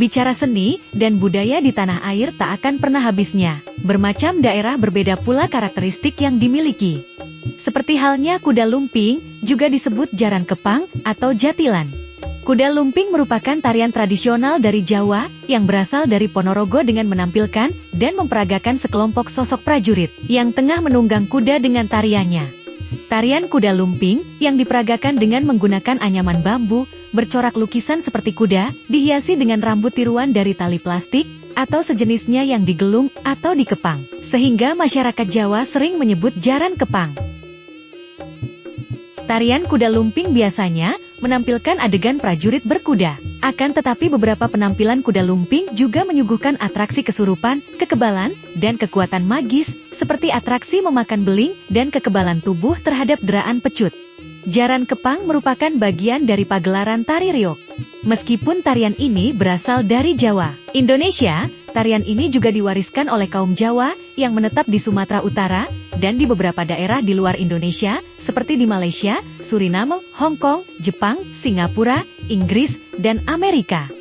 Bicara seni dan budaya di tanah air tak akan pernah habisnya. Bermacam daerah berbeda pula karakteristik yang dimiliki. Seperti halnya kuda lumping, juga disebut jaran kepang atau jatilan. Kuda lumping merupakan tarian tradisional dari Jawa yang berasal dari Ponorogo dengan menampilkan dan memperagakan sekelompok sosok prajurit yang tengah menunggang kuda dengan tariannya. Tarian kuda lumping yang diperagakan dengan menggunakan anyaman bambu, bercorak lukisan seperti kuda, dihiasi dengan rambut tiruan dari tali plastik, atau sejenisnya yang digelung atau dikepang, sehingga masyarakat Jawa sering menyebut jaran kepang. Tarian kuda lumping biasanya menampilkan adegan prajurit berkuda. Akan tetapi beberapa penampilan kuda lumping juga menyuguhkan atraksi kesurupan, kekebalan, dan kekuatan magis, seperti atraksi memakan beling dan kekebalan tubuh terhadap deraan pecut. Jaran kepang merupakan bagian dari pagelaran tari riok. Meskipun tarian ini berasal dari Jawa, Indonesia, tarian ini juga diwariskan oleh kaum Jawa yang menetap di Sumatera Utara dan di beberapa daerah di luar Indonesia, seperti di Malaysia, Suriname, Hong Kong, Jepang, Singapura, Inggris, dan Amerika.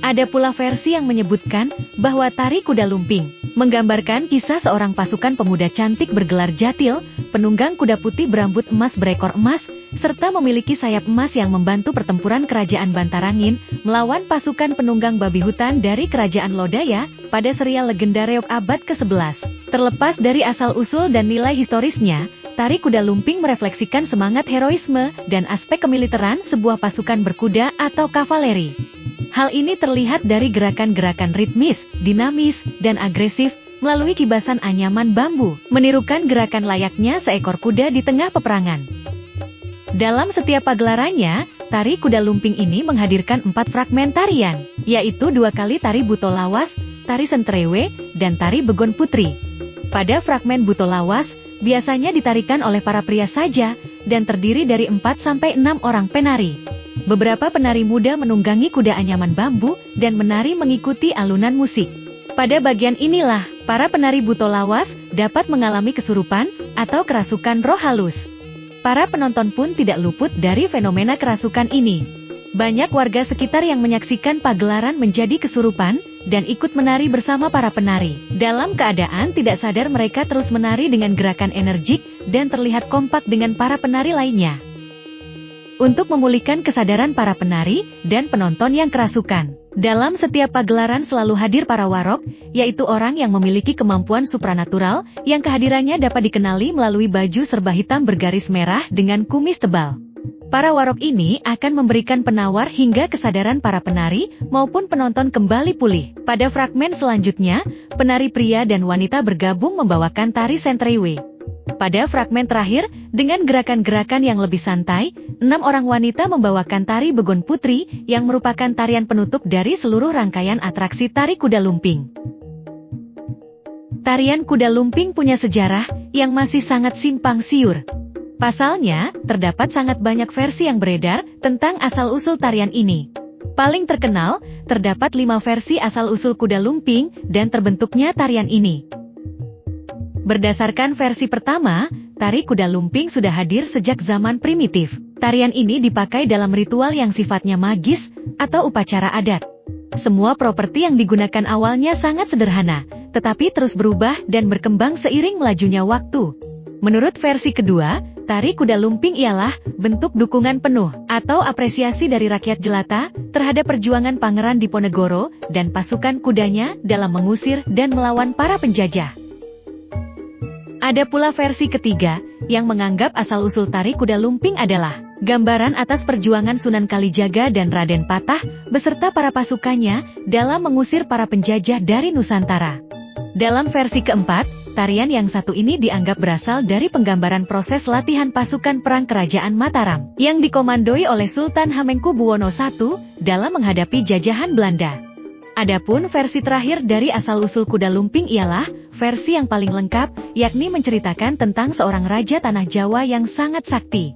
Ada pula versi yang menyebutkan bahwa tari kuda lumping menggambarkan kisah seorang pasukan pemuda cantik bergelar jatil, penunggang kuda putih berambut emas berekor emas, serta memiliki sayap emas yang membantu pertempuran kerajaan Bantarangin melawan pasukan penunggang babi hutan dari kerajaan Lodaya pada serial legenda reog abad ke-11. Terlepas dari asal-usul dan nilai historisnya, tari kuda lumping merefleksikan semangat heroisme dan aspek kemiliteran sebuah pasukan berkuda atau kavaleri. Hal ini terlihat dari gerakan-gerakan ritmis, dinamis, dan agresif melalui kibasan anyaman bambu, menirukan gerakan layaknya seekor kuda di tengah peperangan. Dalam setiap pagelarannya, tari kuda lumping ini menghadirkan 4 fragmen tarian, yaitu 2 kali tari buto lawas, tari sentrewe, dan tari begon putri. Pada fragmen buto lawas, biasanya ditarikan oleh para pria saja, dan terdiri dari 4-6 orang penari. Beberapa penari muda menunggangi kuda anyaman bambu dan menari mengikuti alunan musik. Pada bagian inilah, para penari buto lawas dapat mengalami kesurupan atau kerasukan roh halus. Para penonton pun tidak luput dari fenomena kerasukan ini. Banyak warga sekitar yang menyaksikan pagelaran menjadi kesurupan dan ikut menari bersama para penari. Dalam keadaan tidak sadar mereka terus menari dengan gerakan energik dan terlihat kompak dengan para penari lainnya. Untuk memulihkan kesadaran para penari dan penonton yang kerasukan. Dalam setiap pagelaran selalu hadir para warok, yaitu orang yang memiliki kemampuan supranatural, yang kehadirannya dapat dikenali melalui baju serba hitam bergaris merah dengan kumis tebal. Para warok ini akan memberikan penawar hingga kesadaran para penari maupun penonton kembali pulih. Pada fragmen selanjutnya, penari pria dan wanita bergabung membawakan tari sentrewe. Pada fragmen terakhir, dengan gerakan-gerakan yang lebih santai, 6 orang wanita membawakan tari begon putri yang merupakan tarian penutup dari seluruh rangkaian atraksi tari kuda lumping. Tarian kuda lumping punya sejarah yang masih sangat simpang siur. Pasalnya, terdapat sangat banyak versi yang beredar tentang asal-usul tarian ini. Paling terkenal, terdapat 5 versi asal-usul kuda lumping dan terbentuknya tarian ini. Berdasarkan versi pertama, tari kuda lumping sudah hadir sejak zaman primitif. Tarian ini dipakai dalam ritual yang sifatnya magis atau upacara adat. Semua properti yang digunakan awalnya sangat sederhana, tetapi terus berubah dan berkembang seiring melajunya waktu. Menurut versi kedua, tari kuda lumping ialah bentuk dukungan penuh atau apresiasi dari rakyat jelata terhadap perjuangan Pangeran Diponegoro dan pasukan kudanya dalam mengusir dan melawan para penjajah. Ada pula versi ketiga, yang menganggap asal-usul tari kuda lumping adalah gambaran atas perjuangan Sunan Kalijaga dan Raden Patah beserta para pasukannya dalam mengusir para penjajah dari Nusantara. Dalam versi keempat, tarian yang satu ini dianggap berasal dari penggambaran proses latihan pasukan perang Kerajaan Mataram yang dikomandoi oleh Sultan Hamengkubuwono I dalam menghadapi jajahan Belanda. Adapun versi terakhir dari asal-usul kuda lumping ialah versi yang paling lengkap, yakni menceritakan tentang seorang raja tanah Jawa yang sangat sakti.